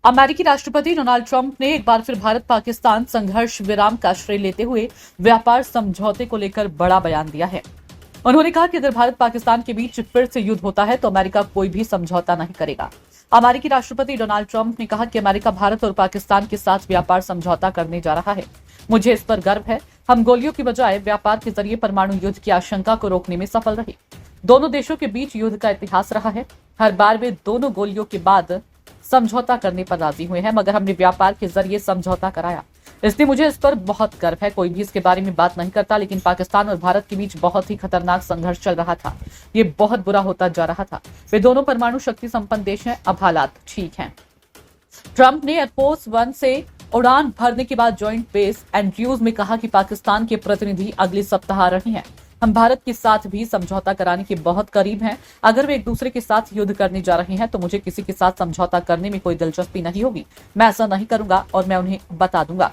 अमेरिकी राष्ट्रपति Donald Trump ने एक बार फिर भारत पाकिस्तान संघर्ष विराम का श्रेय लेते हुए व्यापार समझौते को लेकर बड़ा बयान दिया है। उन्होंने कहा कि अगर भारत पाकिस्तान के बीच फिर से युद्ध होता है तो अमेरिका कोई भी समझौता नहीं करेगा। अमेरिकी राष्ट्रपति डोनाल्ड ट्रंप ने कहा कि अमेरिका भारत और पाकिस्तान के साथ व्यापार समझौता करने जा रहा है। मुझे इस पर गर्व है। हम गोलियों की बजाय व्यापार के जरिए परमाणु युद्ध की आशंका को रोकने में सफल रहे। दोनों देशों के बीच युद्ध का इतिहास रहा है। हर बार वे दोनों गोलियों के बाद समझौता करने पर राजी हुए हैं, मगर हमने व्यापार के जरिए समझौता कराया, इसलिए मुझे इस पर बहुत गर्व है। कोई भी इसके बारे में बात नहीं करता, लेकिन पाकिस्तान और भारत के बीच बहुत ही खतरनाक संघर्ष चल रहा था। ये बहुत बुरा होता जा रहा था। वे दोनों परमाणु शक्ति संपन्न देश हैं। अब हालात ठीक हैं। ट्रंप ने एयरफोर्स 1 से उड़ान भरने के बाद जॉइंट बेस एंड्रयूज में कहा कि पाकिस्तान के प्रतिनिधि अगले सप्ताह आ रहे हैं। हम भारत के साथ भी समझौता कराने के बहुत करीब हैं। अगर वे एक दूसरे के साथ युद्ध करने जा रहे हैं तो मुझे किसी के साथ समझौता करने में कोई दिलचस्पी नहीं होगी। मैं ऐसा नहीं करूंगा और मैं उन्हें बता दूंगा।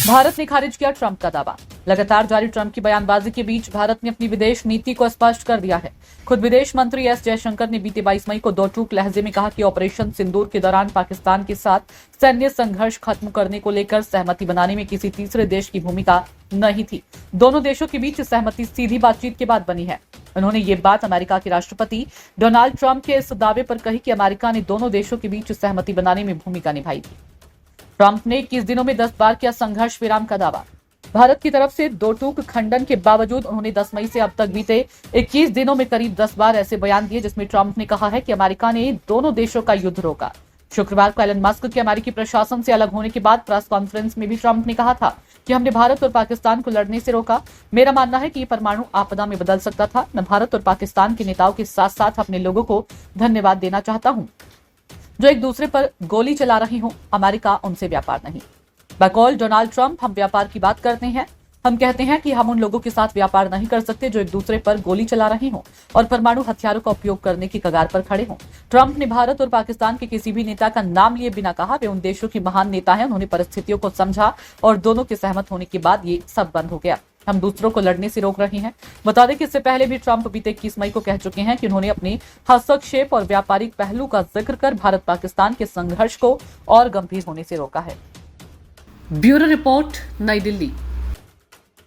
भारत ने खारिज किया ट्रंप का दावा। लगातार जारी ट्रंप की बयानबाजी के बीच भारत ने अपनी विदेश नीति को स्पष्ट कर दिया है। खुद विदेश मंत्री एस जयशंकर ने बीते 22 मई को दो टूक लहजे में कहा कि ऑपरेशन सिंदूर के दौरान पाकिस्तान के साथ सैन्य संघर्ष खत्म करने को लेकर सहमति बनाने में किसी तीसरे देश की भूमिका नहीं थी। दोनों देशों के बीच सहमति सीधी बातचीत के बाद बनी है। उन्होंने ये बात अमेरिका के राष्ट्रपति डोनाल्ड ट्रंप के इस दावे पर कही कि अमेरिका ने दोनों देशों के बीच सहमति बनाने में भूमिका निभाई थी। ट्रंप ने 21 दिनों में 10 बार किया संघर्ष विराम का दावा। भारत की तरफ से दो टूक खंडन के बावजूद उन्होंने 10 मई से अब तक बीते 21 दिनों में करीब 10 बार ऐसे बयान दिए जिसमें ट्रंप ने कहा है कि अमेरिका ने दोनों देशों का युद्ध रोका। शुक्रवार को एलन मस्क के अमेरिकी प्रशासन से अलग होने के बाद प्रेस कॉन्फ्रेंस में भी ट्रंप ने कहा था कि हमने भारत और पाकिस्तान को लड़ने से रोका। मेरा मानना है कि ये परमाणु आपदा में बदल सकता था। मैं भारत और पाकिस्तान के नेताओं के साथ साथ अपने लोगों को धन्यवाद देना चाहता हूँ जो एक दूसरे पर गोली चला रही हो। अमेरिका उनसे व्यापार नहीं। बकौल डोनाल्ड ट्रंप, हम व्यापार की बात करते हैं। हम कहते हैं कि हम उन लोगों के साथ व्यापार नहीं कर सकते जो एक दूसरे पर गोली चला रहे हों और परमाणु हथियारों का उपयोग करने की कगार पर खड़े हों। ट्रंप ने भारत और पाकिस्तान के किसी भी नेता का नाम लिए बिना कहा वे उन देशों के महान नेता हैं। उन्होंने परिस्थितियों को समझा और दोनों के सहमत होने के बाद ये सब बंद हो गया। हम दूसरों को लड़ने से रोक रहे हैं। बता दें कि इससे पहले भी ट्रंप बीते 21 मई को कह चुके हैं कि उन्होंने अपने हस्तक्षेप और व्यापारिक पहलू का जिक्र कर भारत पाकिस्तान के संघर्ष को और गंभीर होने से रोका है। ब्यूरो रिपोर्ट, नई दिल्ली।